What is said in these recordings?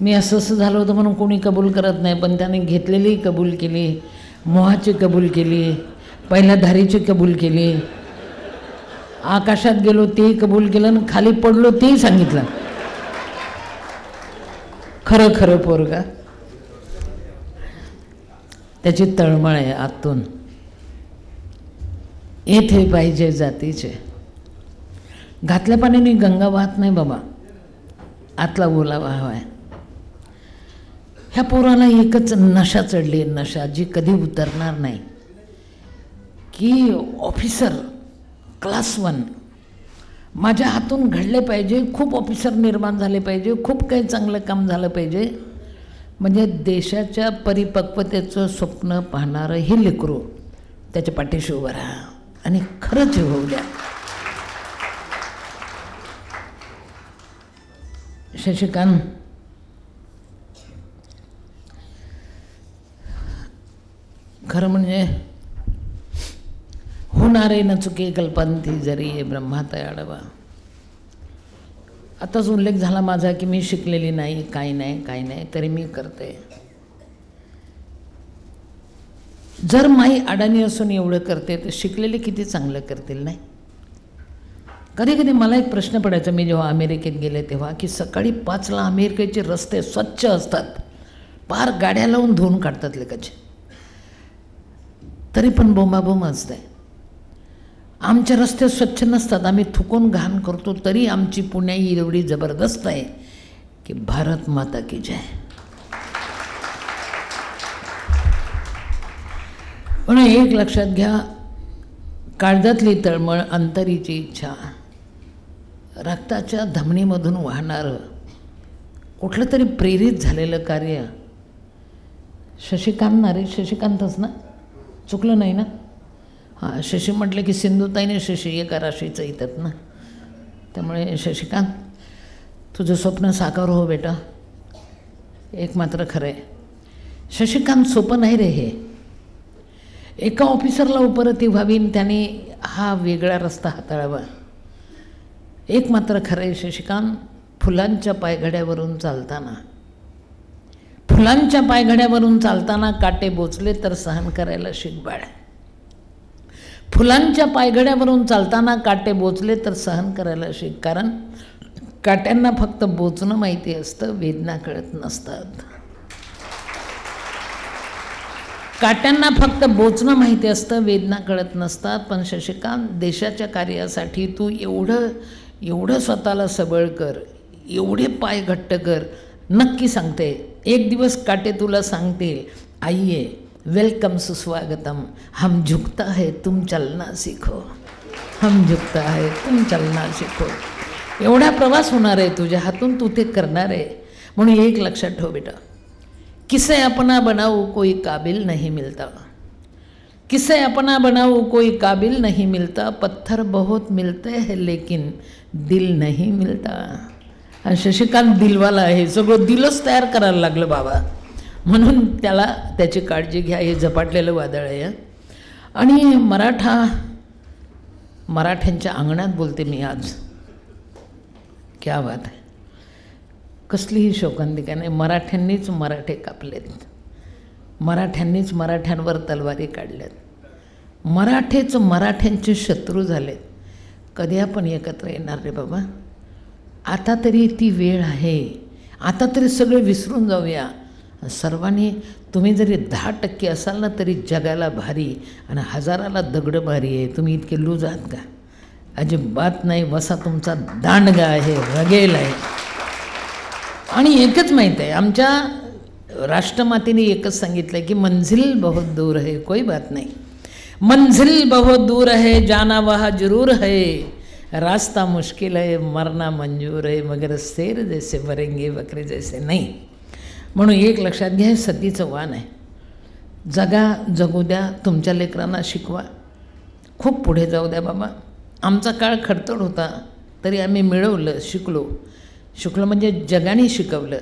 मी असं झालं होतं म्हणून कोणी कबूल करत नाही, पण त्याने घेतलेली कबूल केली, मोहाची कबूल केली, पहिल्या धारीची कबूल केली, आकाशात गेलो तेही कबूल केलं आणि खाली पडलो तेही सांगितलं. खरं खरं पोरगा. त्याची तळमळ आहे आतून. येथे पाहिजे जातीचे. घातल्या पाण्याने गंगा वाहत नाही बाबा, आतला ओलावा हवाय. ह्या पोराला एकच नशा चढली, नशा जी कधी उतरणार नाही, की ऑफिसर क्लास 1 माझ्या हातून घडले पाहिजे, खूप ऑफिसर निर्माण झाले पाहिजे, खूप काही चांगलं काम झालं पाहिजे. म्हणजे देशाच्या परिपक्वतेचं स्वप्न पाहणारं हे लेकरू त्याच्या पाठीशी उभं राहा आणि खरंच हे होऊ द्या. शशिकांत खरं म्हणजे होणारे न चुके कल्पंती जरी ब्रह्मात आडवा. आताच उल्लेख झाला माझा की मी शिकलेली नाही, काही नाही, तरी मी करते. जर माई अडाणी असून एवढं करते तर शिकलेले किती चांगलं करतील नाही. कधी कधी मला एक प्रश्न पडायचा, मी जेव्हा अमेरिकेत गेले तेव्हा, की सकाळी 5ला अमेरिकेचे रस्ते स्वच्छ असतात, पार गाड्या लावून धुवून काढतात लेकाचे, तरी पण बोंबाबोंब असते. आमचे रस्ते स्वच्छ नसतात, आम्ही थुकून घाण करतो, तरी आमची पुण्याई एवढी जबरदस्त आहे की भारत माता की जय. पण एक लक्षात घ्या, काळजातली तळमळ, अंतरीची इच्छा, रक्ताच्या धमनीमधून वाहणारं कुठलं तरी प्रेरित झालेलं कार्य. शशिकांत ना रे, शशिकांतच ना, चुकलं नाही ना? हां, शशी म्हटलं की सिंधुताईने शशी एका राशीचं येतात ना, त्यामुळे शशिकांत तुझं स्वप्न साकार हो बेटा. एक मात्र खरं आहे, शशिकांत सोपं नाही रे हे. एका ऑफिसरला उपरती व्हावी आणि त्याने हा वेगळा रस्ता हाताळावा. एक मात्र खरं आहे शशिकांत, फुलांच्या पायघड्यावरून चालताना, फुलांच्या पायघड्यावरून चालताना काटे बोचले तर सहन करायला शिक बाळ. फुलांच्या पायघड्यावरून चालताना काटे बोचले तर सहन करायला शिक. कारण काट्यांना फक्त बोचणं माहिती असतं, वेदना कळत नसतात. काट्यांना फक्त बोचणं माहिती असतं, वेदना कळत नसतात. पण शशिकांत, देशाच्या कार्यासाठी तू एवढं स्वतःला सबळ कर, एवढे पाय घट्ट कर. नक्की सांगते, एक दिवस काटे तुला सांगतील, आइये वेलकम सुस्वागतम, हम झुकता है तुम चलना सीखो, हम झुकता है तुम चलना सीखो. एवढा प्रवास होणार आहे तुझ्या हातून, तू ते करणार आहे. म्हणून एक लक्षात ठेव बेटा, किसे अपना बनाओ कोई काबिल नहीं मिलता, किसे अपना बनाओ कोई काबिल नहीं मिलता, पत्थर बहुत मिलते हैं लेकिन दिल नहीं मिलता. आणि शशिकांत दिलवाला आहे, सगळं दिलच तयार करायला लागलं बाबा. म्हणून त्याला त्याची काळजी घ्या, हे झपाटलेलं वादळ आहे. आणि मराठ्यांच्या अंगणात बोलते मी आज. क्या बात आहे, कसलीही शोकांतिका नाही. मराठ्यांनीच मराठे कापलेत, मराठ्यांनीच मराठ्यांवर तलवारी काढल्यात, मराठेच मराठ्यांचे शत्रू झालेत. कधी आपण एकत्र येणार रे बाबा? आता तरी ती वेळ आहे, आता तरी सगळे विसरून जाऊया. सर्वांनी, तुम्ही जरी 10% असाल ना तरी जगाला भारी आणि हजाराला दगडं भारी आहे. तुम्ही इतके लूज आहात का? अजिबात नाही. वसा तुमचा दांडगा आहे, रगेल आहे. आणि एकच माहीत आहे, आमच्या राष्ट्रमातेने एकच सांगितलं की मंजिल बहुत दूर है, कोई बात नहीं, मंजिल बहुत दूर है, जाना वहाँ जरूर है, रास्ता मुश्किल है, मरना मंजूर है, मगर शेर जैसे मरेंगे बकरे जैसे नहीं. म्हणून एक लक्षात घ्या, हे सतीचं वाण आहे. जगू द्या, तुमच्या लेकरांना शिकवा, खूप पुढे जाऊ द्या बाबा. आमचा काळ खडतड होता तरी आम्ही मिळवलं, शिकलो म्हणजे जगाने शिकवलं.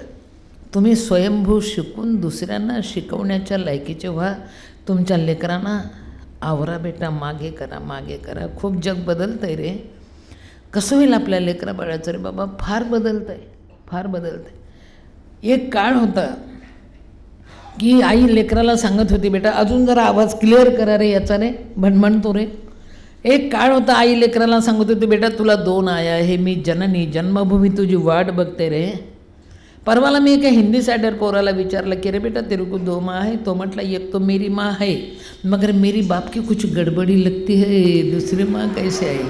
तुम्ही स्वयंभू शिकून दुसऱ्यांना शिकवण्याच्या लायकीचे व्हा. तुमच्या लेकरांना आवरा बेटा, मागे करा. खूप जग बदलतं आहे रे. कसं होईल आपल्या लेकरा बाळाचं रे बाबा? फार बदलतं आहे. एक काळ होता की आई लेकराला सांगत होती, बेटा अजून जरा आवाज क्लिअर करा रे याचा रे, भणभणतो रे. एक काळ होता आई लेकराला सांगत होती, बेटा तुला 2 आया आहे, मी जननी जन्मभूमी तुझी वाट बघते रे. परवाला मी एका हिंदी साइडर पोराला विचारलं की रे बेटा तेरे को 2 माँ है? तो म्हटला एक तो मेरी माँ है मगर मेरी बाप की कुछ गडबडी लगती है, दुसरी माँ कैसे आहे.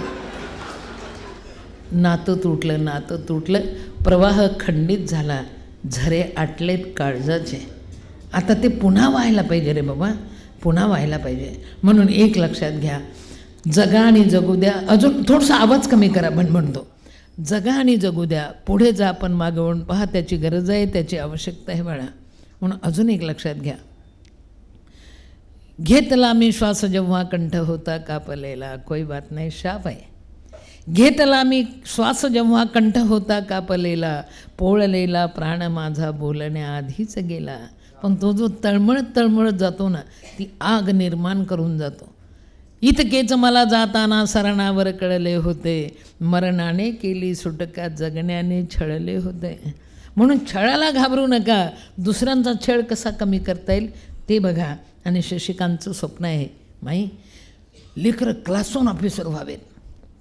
नातं तुटलं, प्रवाह खंडित झाला, झरे आटलेत काळजाचे. आता ते पुन्हा व्हायला पाहिजे रे बाबा, पुन्हा व्हायला पाहिजे. म्हणून एक लक्षात घ्या, जगा आणि जगू द्या. अजून थोडासा आवाज कमी करा, म्हणतो जगा आणि जगू द्या, पुढे जा पण मागवून पहा, त्याची गरज आहे, त्याची आवश्यकता आहे बाळा. म्हणून अजून एक लक्षात घ्या, घेतला मी श्वास जेव्हा कंठ होता कापलेला, कोई बात नाही, शाप आहे. घेतला मी श्वास जेव्हा कंठ होता कापलेला, पोळलेला प्राण माझा बोलण्याआधीच गेला. पण तो जो तळमळत जातो ना, ती आग निर्माण करून जातो. इतकेच मला जाताना सरणावर कळले होते, मरणाने केली सुटका जगण्याने छळले होते. म्हणून छळाला घाबरू नका, दुसऱ्यांचा छळ कसा कमी करता येईल ते बघा. आणि शशिकांतचं स्वप्न आहे, माई लेकरं क्लास 1 ऑफिसर व्हावेत,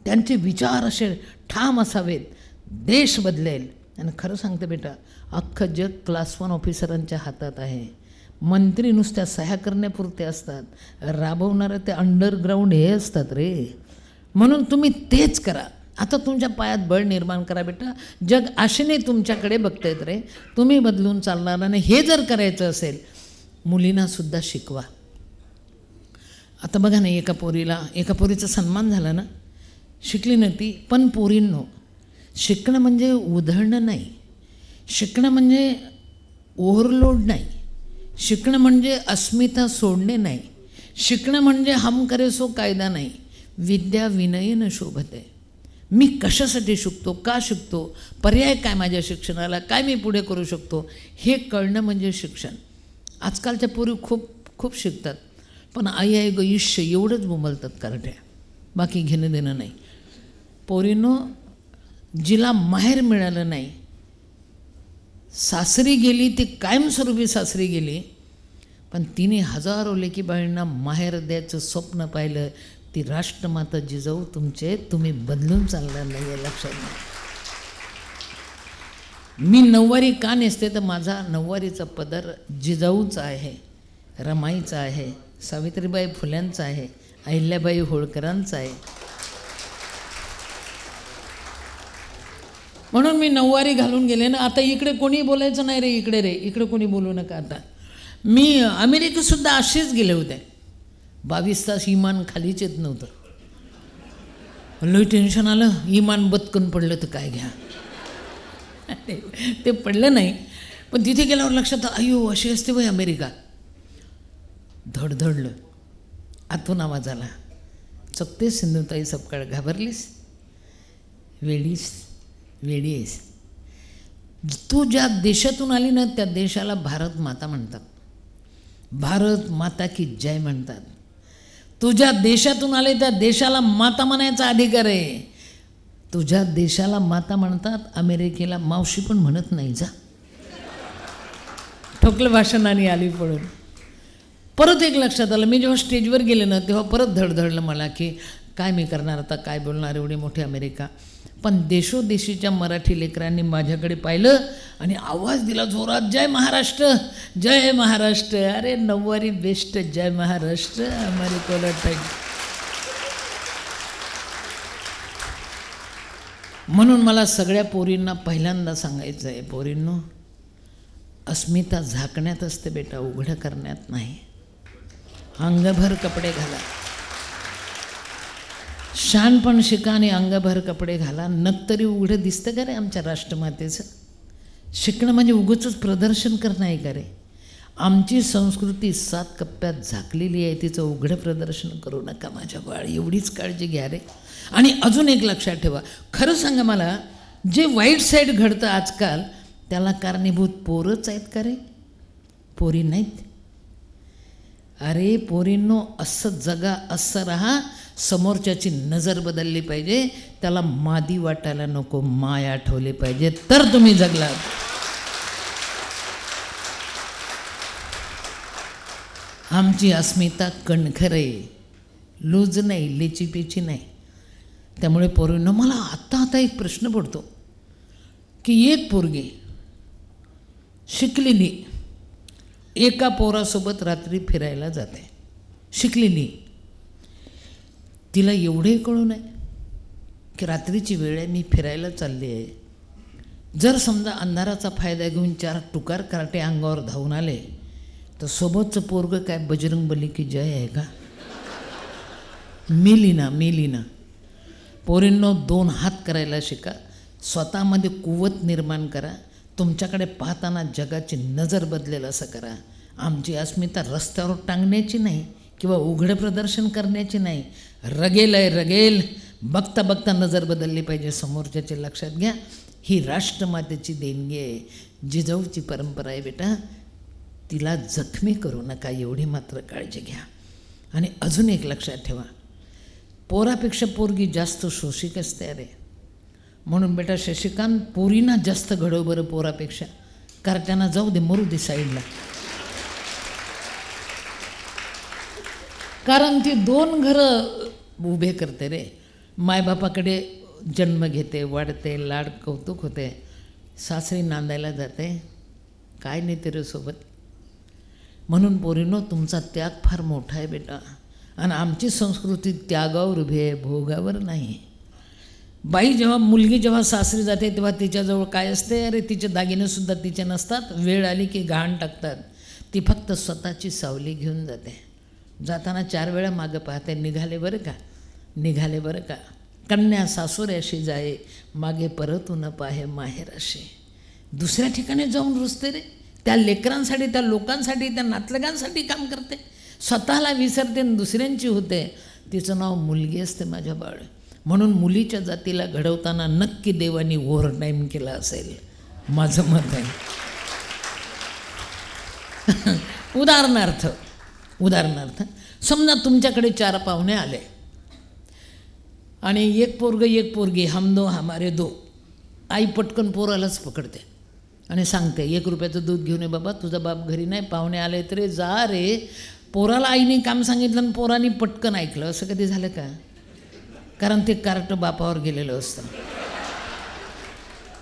त्यांचे विचार असे ठाम असावेत, देश बदलेल. आणि खरं सांगते बेटा, अख्खं जग क्लास 1 ऑफिसरांच्या हातात आहे. मंत्री नुसत्या सह्या करण्यापुरते असतात, राबवणारे ते अंडरग्राऊंड हे असतात रे. म्हणून तुम्ही तेच करा. आता तुमच्या पायात बळ निर्माण करा बेटा. जग आशेने तुमच्याकडे बघतायत रे, तुम्ही बदलून चालणार नाही. हे जर करायचं असेल, मुलींनासुद्धा शिकवा. आता बघा ना, एका पोरीचा सन्मान झाला ना, शिकली नव्हती, पण पोरींनो, शिकणं म्हणजे उधळणं नाही, शिकणं म्हणजे ओव्हरलोड नाही, शिकणं म्हणजे अस्मिता सोडणे नाही, शिकणं म्हणजे हम करे सो कायदा नाही. विद्या विनयन शोभते. मी कशासाठी शिकतो, का शिकतो, पर्याय काय माझ्या शिक्षणाला, काय मी पुढे करू शकतो, हे कळणं म्हणजे शिक्षण. आजकालच्या पोरी खूप शिकतात, पण आई ग इश्य एवढंच बोंबलतात कारट्या, बाकी घेणं देणं नाही. पोरींनो, जिला माहेर मिळालं नाही, सासरी गेली, ती कायमस्वरूपी सासरी गेली, पण तिने हजारो लेकीबाळींना माहेर द्यायचं स्वप्न पाहिलं. ती राष्ट्रमाता जिजाऊ तुमचे, तुम्ही बदलून चालणार नाही, हे लक्षात घ्या. मी नऊवारी का नेसते तर माझा नऊवारीचा पदर जिजाऊचा आहे, रमाईचा आहे, सावित्रीबाई फुल्यांचा आहे, अहिल्याबाई होळकरांचा आहे. म्हणून मी नऊवारी घालून गेले ना. आता इकडे कोणी बोलायचं नाही रे, इकडे कोणी बोलू नका. आता मी अमेरिकेतसुद्धा असेच गेले होते, 22 तास इमान खालीच येत नव्हतं. लई टेन्शन आलं, इमान बदकन पडलं तर काय घ्या. ते पडलं नाही, पण तिथे गेल्यावर लक्षात, अयो अशी असते बाई अमेरिका. धडधडलं, आतून आवाज आला, चकते सिंधुताई सपकाळ, घाबरलीस, वेडी आहेस. तू ज्या देशातून आली ना, त्या देशाला भारत माता म्हणतात, भारत माता की जय म्हणतात. तुझ्या देशातून आले त्या देशाला माता म्हणायचा अधिकार आहे. तुझ्या देशाला माता म्हणतात, अमेरिकेला मावशी पण म्हणत नाही. जा, ठोकलं भाषणाने आली पळून. परत एक लक्षात आलं, मी जेव्हा स्टेजवर गेले ना, तेव्हा परत धडधडलं मला की काय मी करणार आता, काय बोलणार, एवढी मोठी अमेरिका. पण देशोदेशीच्या मराठी लेकरांनी माझ्याकडे पाहिलं आणि आवाज दिला जोरात, जय महाराष्ट्र, जय महाराष्ट्र. अरे नऊवारी बेस्ट, जय महाराष्ट्र, अमेरिकेला टाईम. म्हणून मला सगळ्या पोरींना पहिल्यांदा सांगायचं आहे, पोरींनो, अस्मिता झाकण्यात असते बेटा, उघडं करण्यात नाही. अंगभर कपडे घाला, शानपण शिका आणि अंगभर कपडे घाला. नक्तरी उघडं दिसतं का रे आमच्या राष्ट्रमातेचं? शिकणं म्हणजे उगाचच प्रदर्शन करणं आहे का रे? आमची संस्कृती 7 कप्प्यात झाकलेली आहे, तिचं उघडं प्रदर्शन करू नका माझ्या बाळ, एवढीच काळजी घ्या रे. आणि अजून एक लक्षात ठेवा, खरं सांगा मला, जे वाईट साईड घडतं आजकाल त्याला कारणीभूत पोरच आहेत का रे? पोरी नाहीत. अरे पोरींनो, असं जगा, असं राहा. समोरच्याची नजर बदलली पाहिजे, त्याला मादी वाटायला नको, माय आठवले पाहिजे, तर तुम्ही जगलात. आमची अस्मिता कणखर आहे, लूज नाही, लेचीपेची नाही. त्यामुळे पोरींनो, मला आता एक प्रश्न पडतो की एक पोरगी शिकलेली एका पोरासोबत रात्री फिरायला जाते, शिकलेली, तिला एवढे कळू नये की रात्रीची वेळ आहे, मी फिरायला चालली आहे. जर समजा अंधाराचा फायदा घेऊन 4 टुकार कार्टे अंगावर धावून आले तर सोबतचं पोरगं काय बजरंगबली की जय आहे का? मेली ना. पोरींनो, 2 हात करायला शिका, स्वतःमध्ये कुवत निर्माण करा. तुमच्याकडे पाहताना जगाची नजर बदलेल असं करा. आमची अस्मिता रस्त्यावर टांगण्याची नाही किंवा उघडं प्रदर्शन करण्याची नाही. रगेल आहे, रगेल. बघता बघता नजर बदलली पाहिजे समोरच्याचे. लक्षात घ्या, ही राष्ट्रमातेची देणगी आहे, जिजाऊची परंपरा आहे बेटा. तिला जखमी करू नका, एवढी मात्र काळजी घ्या. आणि अजून एक लक्षात ठेवा, पोरापेक्षा पोरगी जास्त शोषिक असते. अरे म्हणून बेटा शशिकांत, पोरींना जास्त घडव बरं पोरापेक्षा. कार्ट्यांना जाऊ दे, मरू दे साईडला. कारण ती 2 घरं उभे करते रे. मायबापाकडे जन्म घेते, वाढते, लाड कौतुक होते, सासरी नांदायला जाते, काय नाही ते रे सोबत. म्हणून पोरींनो, तुमचा त्याग फार मोठा आहे बेटा. आणि आमची संस्कृती त्यागावर उभी आहे, भोगावर नाही. बाई मुलगी जेव्हा सासरी जाते तेव्हा तिच्याजवळ काय असते? अरे तिचे दागिनेसुद्धा तिचे नसतात. वेळ आली की गहाण टाकतात. ती फक्त स्वतःची सावली घेऊन जाते. जाताना 4 वेळा मागं पाहते, निघाले बरं का, निघाले बरं का. कन्या सासुऱ्याशी जाये, मागे परतून पाहे माहेराशी. दुसऱ्या ठिकाणी जाऊन रुजते रे. त्या लेकरांसाठी, त्या लोकांसाठी, त्या नातलगांसाठी काम करते. स्वतःला विसरते आणि दुसऱ्यांची होते. तिचं नाव मुलगी असते माझ्या बाळ. म्हणून मुलीच्या जातीला घडवताना नक्की देवानी ओव्हरटाईम केला असेल, माझं मत आहे. उदाहरणार्थ समजा तुमच्याकडे 4 पाहुणे आले आणि एक पोरगी, हम 2 हमारे 2. आई पटकन पोरालाच पकडते आणि सांगते, 1 रुपयाचं दूध घेऊन ये बाबा, तुझा बाप घरी नाही, पाहुणे आले तरी जा रे. पोराला आईने काम सांगितलं आणि पोराने पटकन ऐकलं. असं कधी झालं का? कारण ते कार्ट बापावर गेलेलं असतं.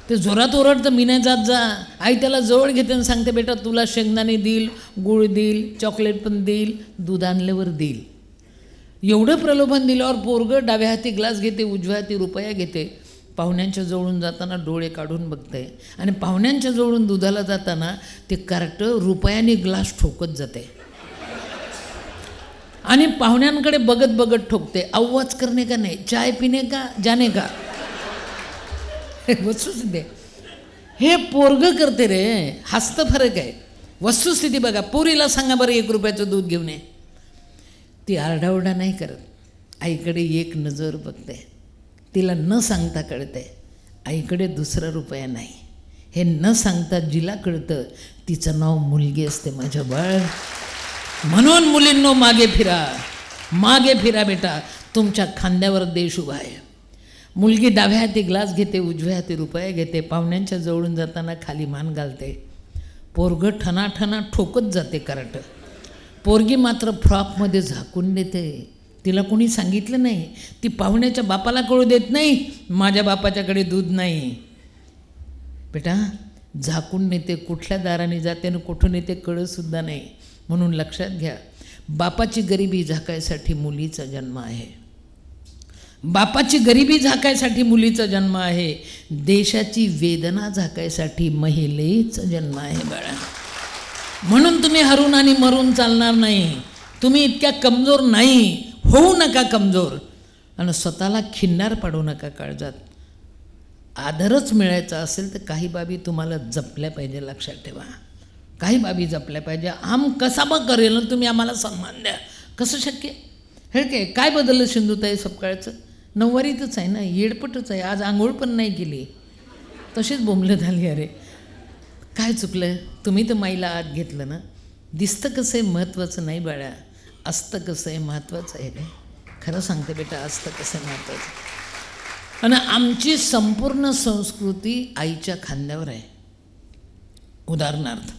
ते जोरात ओरडतं, मी नाही जात जा. आई त्याला जवळ घेते आणि सांगते, बेटा तुला शेंगदाणे देईल, गूळ देईल, चॉकलेट पण देईल, दूध आणल्यावर देईल. एवढं प्रलोभन दिल्यावर पोरगं डाव्या हाती ग्लास घेते, उजव्या हाती रुपया घेते. पाहुण्यांच्या जवळून जाताना डोळे काढून बघते आणि पाहुण्यांच्या जवळून दुधाला जाताना ते कार्ट रुपयाने ग्लास ठोकत जाते आणि पाहुण्यांकडे बघत बघत ठोकते. आवाज करणे का नाही, चाय पिणे का, जाने का. वस्तुस्थिती हे पोरगं करते रे. हास्त फरक आहे. वस्तुस्थिती बघा. पोरीला सांगा बरं 1 रुपयाचं दूध घेऊन ये. ती आरडाओरडा नाही करत. आईकडे एक नजर बघते. तिला न सांगता कळते आईकडे दुसरा रुपया नाही. हे न सांगता जिला कळतं तिचं नाव मुलगी असते माझ्या बाळ. म्हणून मुलींनो, मागे फिरा बेटा. तुमच्या खांद्यावर देश उभा आहे. मुलगी डाव्या हाती ग्लास घेते, उजव्या हाती रुपये घेते, पाहुण्यांच्या जवळून जाताना खाली मान घालते. पोरगं ठणाठणा ठोकत जाते कार्ट. पोरगी मात्र फ्रॉकमध्ये झाकून देते. तिला कोणी सांगितलं नाही. ती पाहुण्याच्या बापाला कळू देत नाही, माझ्या बापाच्याकडे दूध नाही. बेटा झाकून नेते, कुठल्या दाराने जाते आणि कुठून येते कळतसुद्धा नाही. म्हणून लक्षात घ्या, बापाची गरिबी झाकायसाठी मुलीचा जन्म आहे. बापाची गरिबी झाकायसाठी मुलीचा जन्म आहे. देशाची वेदना झाकायसाठी महिलेचा जन्म आहे बाळा. म्हणून तुम्ही हरून आणि मरून चालणार नाही. तुम्ही इतक्या कमजोर नाही. होऊ नका कमजोर आणि स्वतःला खिन्नार पाडू नका काळजात. आदरच मिळायचा असेल तर काही बाबी तुम्हाला जपल्या पाहिजे. लक्षात ठेवा, काही बाबी जपल्या पाहिजे. आम कसा बा करेल ना तुम्ही आम्हाला सन्मान द्या, कसं शक्य? हे काय बदललं सिंधुताई सपकाळचं? 9वारीतच आहे ना, येडपटच आहे. आज आंघोळ पण नाही केली, तशीच बोंबलं झाली. अरे काय चुकलं? तुम्ही तर माईला आत घेतलं ना. दिसतं कसं आहे महत्त्वाचं नाही बाळा, असतं कसं आहे महत्त्वाचं आहे रे. खरं सांगते बेटा, असतं कसं आहे महत्त्वाचं. आणि आमची संपूर्ण संस्कृती आईच्या खांद्यावर आहे. उदाहरणार्थ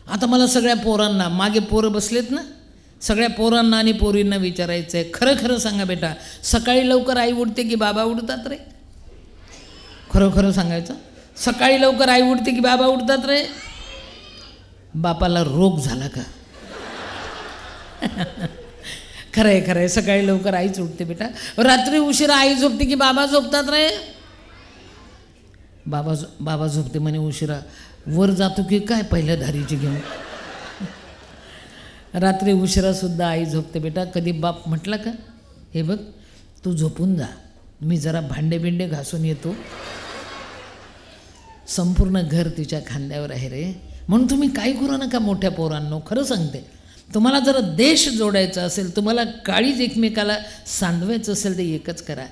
आता मला सगळ्या पोरांना, मागे पोरं बसलेत ना, सगळ्या पोरांना आणि पोरींना विचारायचं आहे, खरं खरं सांगा बेटा, सकाळी लवकर आई उठते की बाबा उठतात रे? खरं खरं सांगायचं, सकाळी लवकर आई उठते की बाबा उठतात रे? बापाला रोग झाला का? खरं आहे, खरं आहे, सकाळी लवकर आईच उठते बेटा. रात्री उशिरा आई झोपते की बाबा झोपतात रे? बाबा झोपते म्हणे उशिरा. वर जातो की काय पहिल्या धारीची घेऊन? रात्री उशिरासुद्धा आई झोपते बेटा. कधी बाप म्हटला का, हे बघ तू झोपून जा, मी जरा भांडे बिंडे घासून येतो? संपूर्ण घर तिच्या खांद्यावर आहे रे. म्हणून तुम्ही काही करू नका मोठ्या पोरांनो. खरं सांगते, तुम्हाला जर देश जोडायचा असेल, तुम्हाला काळीज एकमेकाला सांडवायचं असेल, तर एकच करा.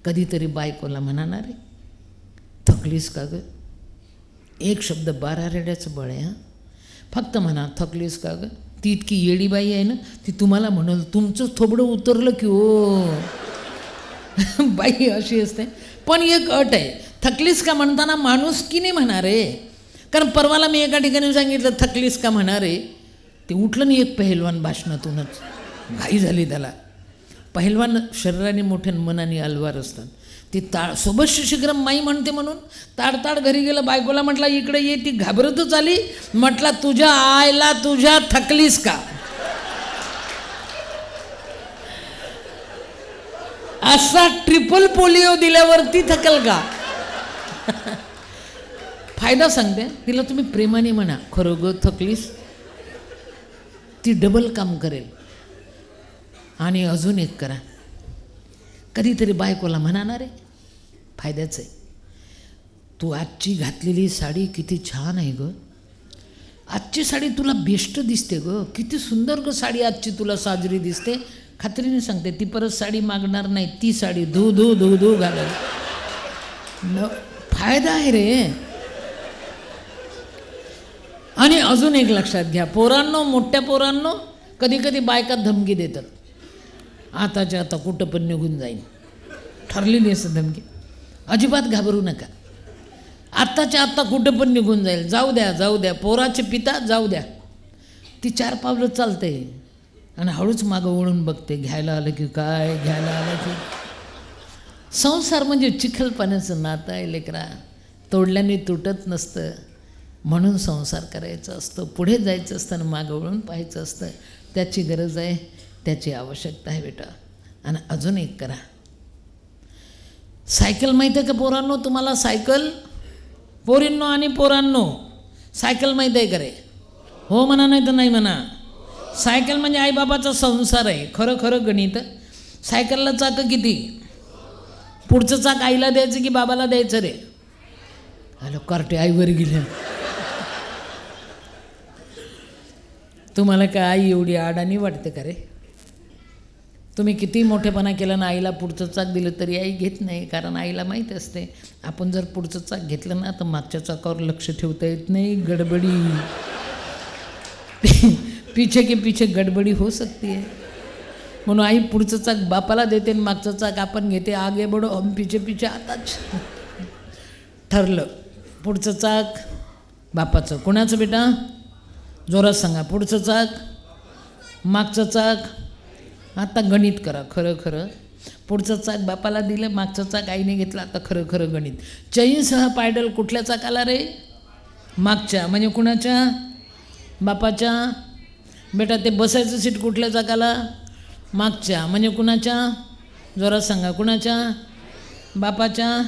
कधीतरी बायकोला म्हणणार रे, थकलीस का गं? एक शब्द 12 रेड्याचं बळ आहे. हां, फक्त म्हणा थकलीस का गं. ती इतकी येडीबाई आहे ना, ती तुम्हाला म्हणाल तुमचं थोबडं उतरलं की ओ. बाई अशी असते. पण एक अट आहे, थकलीस का म्हणताना माणूस की नाही म्हणा रे. कारण परवाला मी एका ठिकाणी सांगितलं थकलीस का म्हणा रे, ते उठलं नाही एक पहिलवान भाषणातूनच. घाई झाली त्याला. पहिलवान शरीराने मोठ्या मनाने अलवार असतात. ती सोबत शीघ्रम माई म्हणते म्हणून ताडताड घरी गेलं. बायकोला म्हटलं इकडे ये. ती घाबरतच आली. म्हटला तुझ्या आईला तुझ्या थकलीस का? असा ट्रिपल पोलिओ दिल्यावरती थकल का? फायदा सांगते तिला, तुम्ही प्रेमाने म्हणा खरं ग थकलीस, ती डबल काम करेल. आणि अजून एक करा, कधीतरी बायकोला म्हणणार आहे, फायद्याचं आहे. तू आजची घातलेली साडी किती छान आहे ग, आजची साडी तुला बेस्ट दिसते ग, किती सुंदर ग साडी आजची तुला साजरी दिसते. खात्रीने सांगते ती परत साडी मागणार नाही. ती साडी धू धू धू धू घालेल. फायदा आहे रे. आणि अजून एक लक्षात घ्या पोरांनो, मोठ्या पोरांनो, कधी कधी बायका धमकी देतात. आताच्या आता कुठं पण निघून जाईन, ठरलेली असं धमकी. अजिबात घाबरू नका. आत्ताच्या आत्ता कुठं पण निघून जाईल. जाऊ द्या जाऊ द्या, पोराचे पिता जाऊ द्या. ती 4 पावलं चालते आणि हळूच मागं वळून बघते, घ्यायला आलं की काय, घ्यायला आलं की. संसार म्हणजे चिखल पाण्याचं नातं आहे लेकरा, तोडल्याने तुटत नसतं. म्हणून संसार करायचा असतो, पुढे जायचं असतं आणि मागं वळून पाहायचं असतं. त्याची गरज आहे, त्याची आवश्यकता आहे बेटा. आणि अजून एक करा, सायकल माहीत आहे का पोरांनो तुम्हाला? सायकल, पोरींनो आणि पोरांनो, सायकल माहीत आहे का रे? हो म्हणा, नाही तर नाही म्हणा. सायकल म्हणजे आईबाबाचा संसार आहे. खरं खरं गणित. सायकलला चाकं किती? पुढचं चाक आईला द्यायचं की बाबाला द्यायचं रे? हॅलो कार्टे, आईवर गेल्या. तुम्हाला काय आई एवढी अडाणी वाटते का रे? तुम्ही किती मोठेपणा केला ना, आईला पुढचं चाक दिलं तरी आई घेत नाही. कारण आईला माहीत असते आपण जर पुढचं चाक घेतलं ना तर मागच्या चाकावर लक्ष ठेवता येत नाही. गडबडी पीछे के पीछे गडबडी हो सकती है. म्हणून आई पुढचं चाक बापाला देते आणि मागचं चाक आपण घेते. आगे बढो हम पीछे पीछे आताच. ठरलं, पुढचं चाक बापाचं. कोणाचं बेटा? जोरात सांगा. पुढचं चाक, मागचं चाक. आता गणित करा खरं खरं. पुढचं चाक बापाला दिलं, मागचं चाक आईने घेतलं. आता खरं खरं गणित. चैनसह पायडल कुठल्या चाकाला रे? मागच्या. म्हणजे कुणाच्या? बापाच्या. बेटा ते बसायचं सीट कुठल्या चाकाला? मागच्या. म्हणजे कुणाच्या? जोरात सांगा. कुणाच्या? बापाच्या.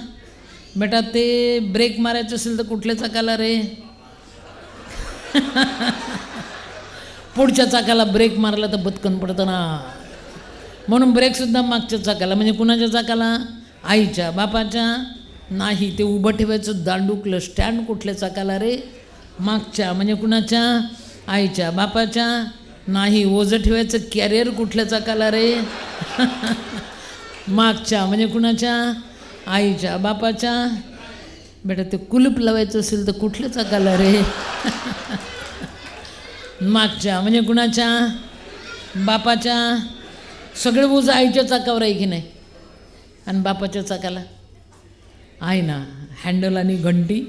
बेटा ते ब्रेक मारायचं असेल तर कुठल्या चाकाला रे? पुढच्या चाकाला ब्रेक मारला तर बदकन पडतं ना. म्हणून ब्रेकसुद्धा मागच्या चाकाला. म्हणजे कुणाच्या चाकाला? आईच्या. बापाच्या नाही. ते उभं ठेवायचं दांडुकलं स्टँड कुठल्या चाकाला रे? मागच्या. म्हणजे कुणाच्या? आईच्या. बापाच्या नाही. ओझं ठेवायचं कॅरियर कुठल्या चाकाला रे? मागच्या. म्हणजे कुणाच्या? आईच्या. बापाच्या. बेटा ते कुलूप लावायचं असेल तर कुठल्या चाकाला रे? मागच्या. म्हणजे कुणाच्या? बापाच्या. सगळे ओझं आईच्या चाकावर आहे की नाही? आणि बापाच्या चाकाला आहे ना हँडल आणि घंटी.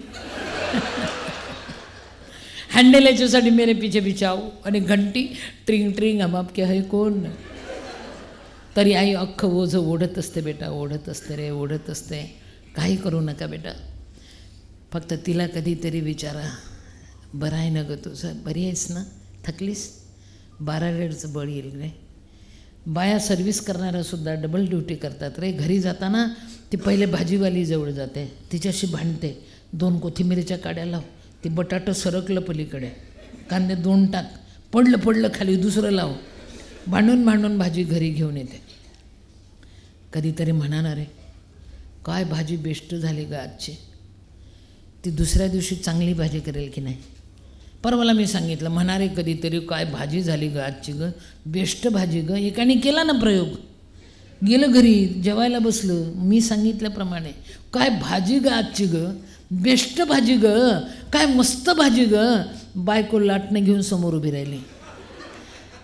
हँडल याच्यासाठी मेरे पीछे पीछे आओ, आणि घंटी ट्रिंग ट्रिंग हम आपके है कोण. तरी आई अख्खं ओझं ओढत असते बेटा, ओढत असते रे, ओढत असते. काही करू नका बेटा, फक्त तिला कधीतरी विचारा, बरं आहे ना गं तुझं, बरी आहेस ना, थकलीस, 12 बळ येईल रे. बाया सर्व्हिस करणाऱ्यासुद्धा डबल ड्युटी करतात रे. घरी जाताना ती पहिले भाजीवाली जवळ जाते, तिच्याशी भांडते, 2 कोथिंबीरीच्या काड्या लाव, ती बटाटं सरकलं पलीकडे, कांदे 2 टाक, पडलं खाली, दुसरं लाव, भांडून भाजी घरी घेऊन येते. कधीतरी म्हणणार रे, काय भाजी बेस्ट झाली ग आजची. ती दुसऱ्या दिवशी चांगली भाजी करेल की नाही. परवाला मी सांगितलं, म्हणारे कधीतरी, काय भाजी झाली ग आजची ग, बेस्ट भाजी ग. एकाने केला ना प्रयोग, गेलं घरी जेवायला बसलं, मी सांगितल्याप्रमाणे, काय भाजी ग आजची ग, बेस्ट भाजी ग, काय मस्त भाजी ग. बायको लाटणं घेऊन समोर उभी राहिली.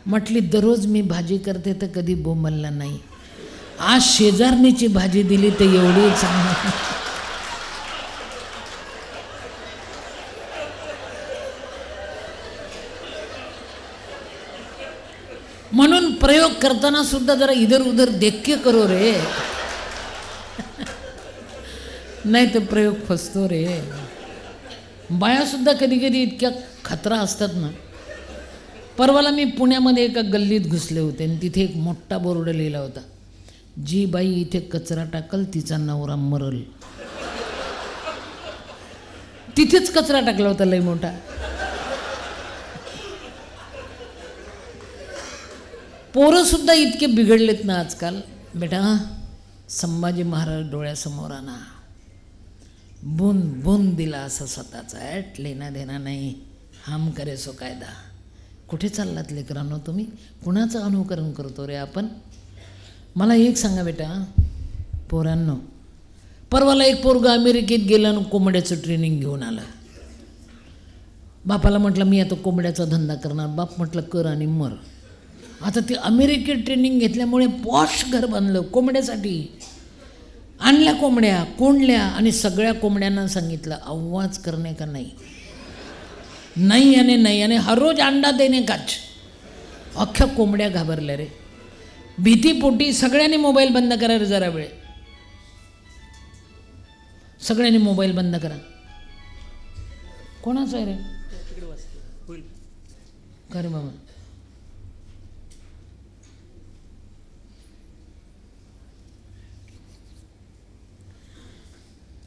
म्हटली, दररोज मी भाजी करते तर कधी बोंबलला नाही, आज शेजारणीची भाजी दिली तर एवढी चांगली. म्हणून प्रयोग करताना सुद्धा जरा इधर उधर देख के करो रे, नाही तर प्रयोग फसतो रे. बायासुद्धा कधी कधी इतक्या खतरा असतात ना. परवाला मी पुण्यामध्ये एका गल्लीत घुसले होते आणि तिथे एक मोठा बोर्ड लिहिला होता, जी बाई इथे कचरा टाकल तिचा नवरा मरल. तिथेच कचरा टाकला होता लय मोठा. पोरं सुद्धा इतके बिघडलेत ना आजकाल. बेटा, संभाजी महाराज डोळ्यासमोर आणा, बूंद बूंद दिला असं स्वतःचा, ॲट लेना देना नाही, हम करे सो कायदा. कुठे चाललात लेकरांनो तुम्ही, कुणाचं अनुकरण करतो रे आपण. मला एक सांगा बेटा, पोरांनो, परवाला एक पोरगा अमेरिकेत गेला आणि कोंबड्याचं ट्रेनिंग घेऊन आलं. बापाला म्हटलं मी आता कोंबड्याचा धंदा करणार. बाप म्हटलं कर आणि मर. आता ते अमेरिकेत ट्रेनिंग घेतल्यामुळे पॉश घर बांधलं कोंबड्यासाठी. आणल्या कोंबड्या, कोंडल्या, आणि सगळ्या कोंबड्यांना सांगितलं आवाज करणे का नाही, नाही आणि नाही, आणि हर रोज अंडा देणे काच. अख्ख्या कोंबड्या घाबरल्या रे. भीतीपोटी सगळ्यांनी मोबाईल बंद करा रे जरा वेळ, सगळ्यांनी मोबाईल बंद करा. कोणाचं आहे रे, का रे बाबा.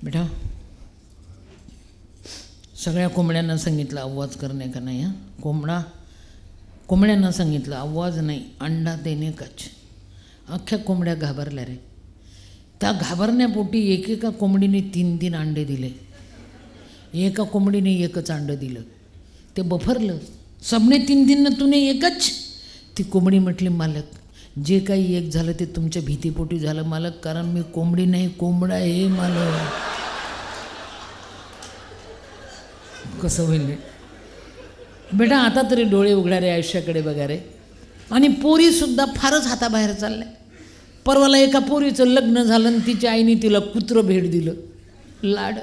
बेटा, सगळ्या कोंबड्यांना सांगितलं आवाज करणे का नाही. हां, कोंबड्यांना सांगितलं आवाज नाही, अंडा देणे काच. अख्ख्या कोंबड्या घाबरल्या रे. त्या घाबरण्यापोटी एकेका कोंबडीने 3-3 अंडे दिले, एका कोंबडीने एकच अंडं दिलं. ते बफरलं. सबने 3-3 न तुने एकच. ती कोंबडी म्हटली, मालक जे काही एक झालं ते तुमच्या भीतीपोटी झालं मालक, कारण मी कोंबडी नाही कोंबडा आहे मालक. कसं होईल बेटा. आता तरी डोळे उघडा रे, आयुष्याकडे बघा रे. आणि पोरीसुद्धा फारच हाताबाहेर चालल्या. परवाला एका पोरीचं लग्न झालं आणि तिच्या आईने तिला कुत्रं भेट दिलं. लाड,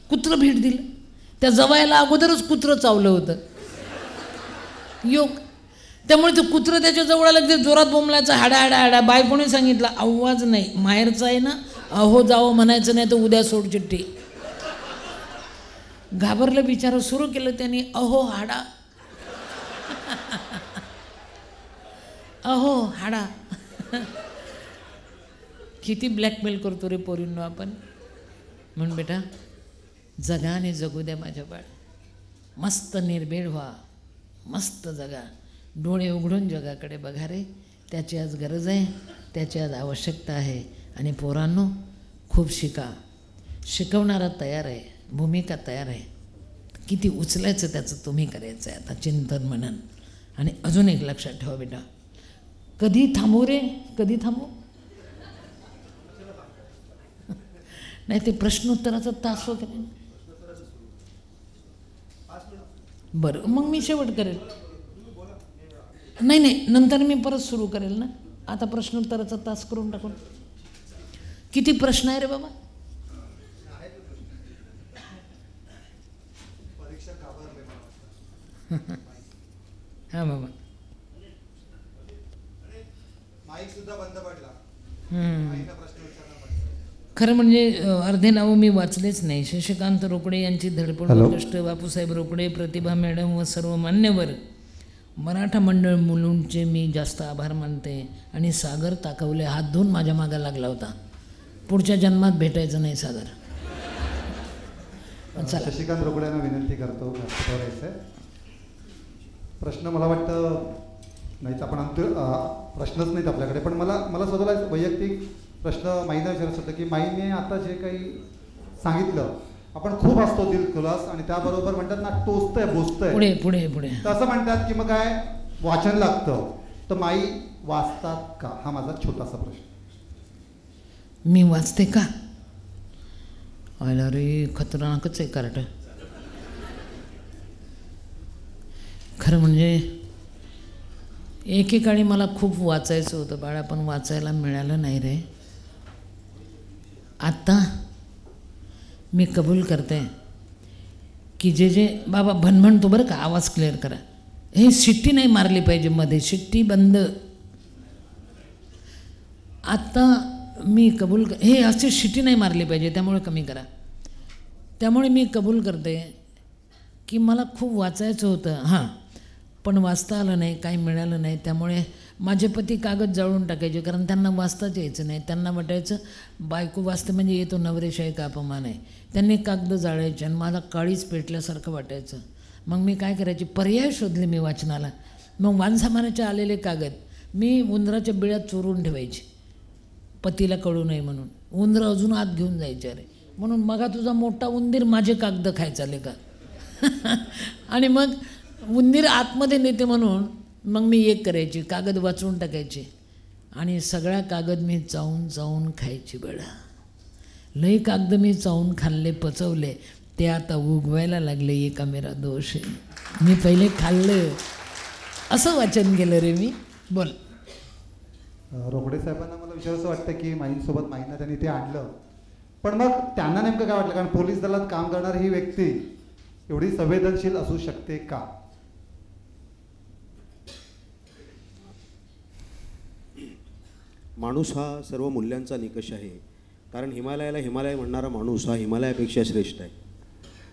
कुत्रं भेट दिलं. त्या जवायला अगोदरच कुत्रं चावलं होतं. योग. त्यामुळे ते कुत्रं त्याच्या जवळ आलं ते जोरात बोंबलायचं, हाडा हाडा हाडा. बायकोने सांगितलं आवाज नाही, माहेरचा आहे ना, अहो जावं म्हणायचं नाही तर उद्या सोड चिठ्ठी. घाबरलं बिचारं. सुरू केलं त्यांनी, अहो हाडा, अहो हाडा. किती ब्लॅकमेल करतो रे पोरींनो आपण. म्हणून बेटा, जगा आणि जगू द्या माझ्या बाळ. मस्त निर्भीड व्हा, मस्त जगा. डोळे उघडून जगाकडे बघा रे. त्याची आज गरज आहे, त्याची आज आवश्यकता आहे. आणि पोरांनो, खूप शिका. शिकवणारा तयार आहे, भूमिका तयार आहे. किती उचलायचं त्याचं तुम्ही करायचं आहे आता, चिंतन मनन. आणि अजून एक लक्षात ठेवा बेटा, कधी थांबू रे, कधी थांबू. नाही ते प्रश्नोत्तराचा तास वगैरे. बरं, मग मी शेवट करेल. नाही, नंतर मी परत सुरू करेल ना. आता प्रश्नोत्तराचा तास करून टाकून. किती प्रश्न आहे रे बाबा. हां बाबा. खरं म्हणजे अर्धे नावं मी वाचलेच नाही. शशिकांत रोकडे यांची धडपड व कष्ट, बापूसाहेब रोकडे, प्रतिभा मॅडम व सर्व मान्यवर मराठा मंडळ मुलुंडचे मी जास्त आभार मानते. आणि सागर ताकवले हात धुवून माझ्या मागा लागला होता. पुढच्या जन्मात भेटायचं नाही सागर. शशिकांत रोकड्यांना विनंती करतो प्रश्न. मला वाटतं नाहीच आपण प्रश्नच नाहीत आपल्याकडे, पण मला स्वतःला वैयक्तिक प्रश्न माईंना विचारायचं होतं की माईने आता जे काही सांगितलं, आपण खूप असतो दिल खुलास आणि त्याबरोबर म्हणतात ना टोचतंय बोचतंय पुढे पुढे पुढे तसं म्हणतात की मग काय वाचन लागतं, तर माई वाचतात का, हा माझा छोटासा प्रश्न. मी वाचते का? अरे खतरनाकच आहे कार्ट. खरं म्हणजे एकेकाळी मला खूप वाचायचं होतं बाळा, पण वाचायला मिळालं नाही रे. आत्ता मी कबूल करते की जे जे बाबा भणभणतो बरं का, आवाज क्लिअर करा. हे शिट्टी नाही मारली पाहिजे मध्ये, शिट्टी बंद. आत्ता मी कबूल हे अशी शिट्टी नाही मारली पाहिजे, त्यामुळे कमी करा. त्यामुळे मी कबूल करते की मला खूप वाचायचं होतं हां, पण वाचता आलं नाही, काही मिळालं नाही. त्यामुळे माझे पती कागद जाळून टाकायचे, कारण त्यांना वाचताच यायचं नाही. त्यांना वाटायचं बायको वाचते म्हणजे येतो नवरेशाही का अपमान आहे. त्यांनी कागद जाळायचे आणि मला काळीच पेटल्यासारखं वाटायचं. मग मी काय करायचे, पर्याय शोधले मी वाचनाला. मग वानसामानाचे आलेले कागद मी उंदराच्या बिळात चोरून ठेवायचे, पतीला कळू नये म्हणून. उंदरं अजून आत घेऊन जायचे. अरे म्हणून मगा तुझा मोठा उंदीर माझे कागद खायचा आले का. आणि मग उंदीर आतमध्ये नेते म्हणून मग मी एक करायची, कागद वाचून टाकायचे आणि सगळा कागद मी चावून चावून खायची. बळा लई कागद मी चावून खाल्ले, पचवले, ते आता उगवायला लागले. एका मेरा दोष आहे, मी पहिले खाल्लं. असं वाचन केलं रे मी. बोल. रोकडे साहेबांना मला विचारायचं वाटतं की माईंसोबत माईंना त्यांनी ते आणलं, पण मग त्यांना नेमकं काय वाटलं, कारण पोलीस दलात काम करणारी ही व्यक्ती एवढी संवेदनशील असू शकते का? माणूस हा सर्व मूल्यांचा निकष आहे, कारण हिमालयाला हिमालय म्हणणारा माणूस हा हिमालयापेक्षा श्रेष्ठ आहे.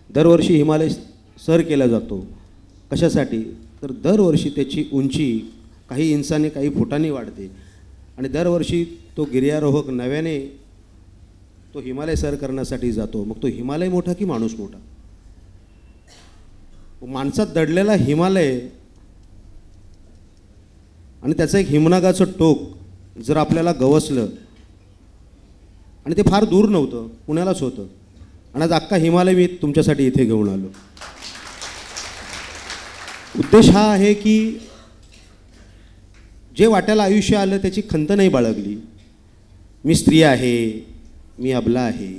दरवर्षी हिमालय सर केला जातो. कशासाठी? तर दरवर्षी त्याची उंची काही इंचाने काही फुटांनी वाढते आणि दरवर्षी तो गिर्यारोहक नव्याने तो हिमालय सर करण्यासाठी जातो. मग तो हिमालय मोठा की माणूस मोठा? माणसात दडलेला हिमालय आणि त्याचं एक हिमनगाचं टोक जर आपल्याला गवसलं, आणि ते फार दूर नव्हतं, पुण्यालाच होतं, आणि आज अख्खा हिमालय मी तुमच्यासाठी इथे घेऊन आलो. उद्देश हा आहे की जे वाट्याला आयुष्य आलं त्याची खंत नाही बाळगली. मी स्त्री आहे, मी अबला आहे,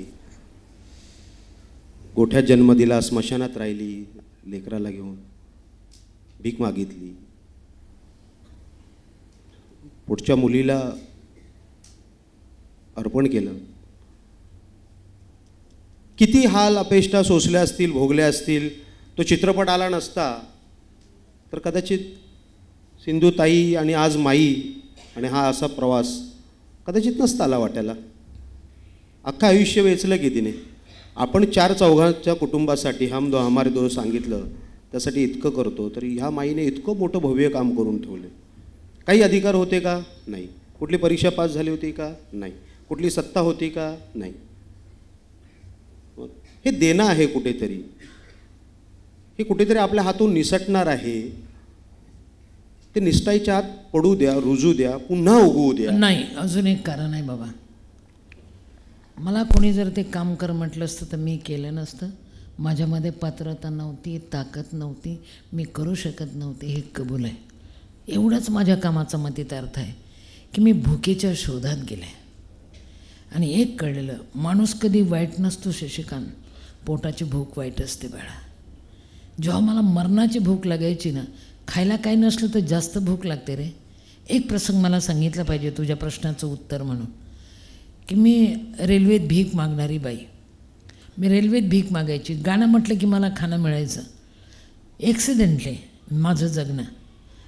गोठ्यात जन्म दिला, स्मशानात राहिली, लेकराला घेऊन भीक मागितली, पुढच्या मुलीला अर्पण केलं. किती हाल अपेष्टा सोसल्या असतील, भोगल्या असतील. तो चित्रपट आला नसता तर कदाचित सिंधुताई आणि आज माई आणि हा असा प्रवास कदाचित नसता आला वाट्याला. अख्खं आयुष्य वेचलं की तिने. आपण 4 चौघांच्या कुटुंबासाठी हम दो हमारे दो सांगितलं, त्यासाठी इतकं करतो, तर ह्या माईने इतकं मोठं भव्य काम करून ठेवलं. काही अधिकार होते का? नाही. कुठली परीक्षा पास झाली होती का? नाही. कुठली सत्ता होती का? नाही. हे देणं आहे कुठेतरी, हे कुठेतरी आपल्या हातून निसटणार आहे. ते निसटायच्या आत पडू द्या, रुजू द्या, पुन्हा उगवू द्या. नाही, अजून एक कारण आहे बाबा. मला कोणी जर ते काम कर म्हटलं असतं तर मी केलं नसतं. माझ्यामध्ये पात्रता नव्हती, ताकद नव्हती, मी करू शकत नव्हते, हे कबूल आहे. एवढाच माझ्या कामाचा मतितार्थ आहे की मी भुकेच्या शोधात गेले आणि एक कळलेलं, माणूस कधी वाईट नसतो शशिकांत, पोटाची भूक वाईट असते बाळा. जेव्हा मला मरणाची भूक लागायची ना, खायला काही नसलं तर जास्त भूक लागते रे. एक प्रसंग मला सांगितलं पाहिजे तुझ्या प्रश्नाचं उत्तर म्हणून, की मी रेल्वेत भीक मागणारी बाई. मी रेल्वेत भीक मागायची. गाणं म्हटलं की मला खाणं मिळायचं. ॲक्सिडेंटली माझं जगणं.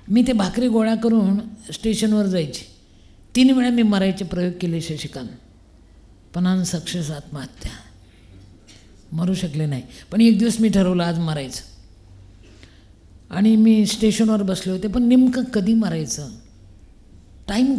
मी ते भाकरी गोळा करून स्टेशनवर जायची. 3 वेळा मी मरायचे प्रयोग केले शशिकांत, पण अनसक्सेस आत्महत्या, मरू शकले नाही. पण एक दिवस मी ठरवलं आज मरायचं. आणि मी स्टेशनवर बसले होते, पण नेमकं कधी मरायचं, टाईम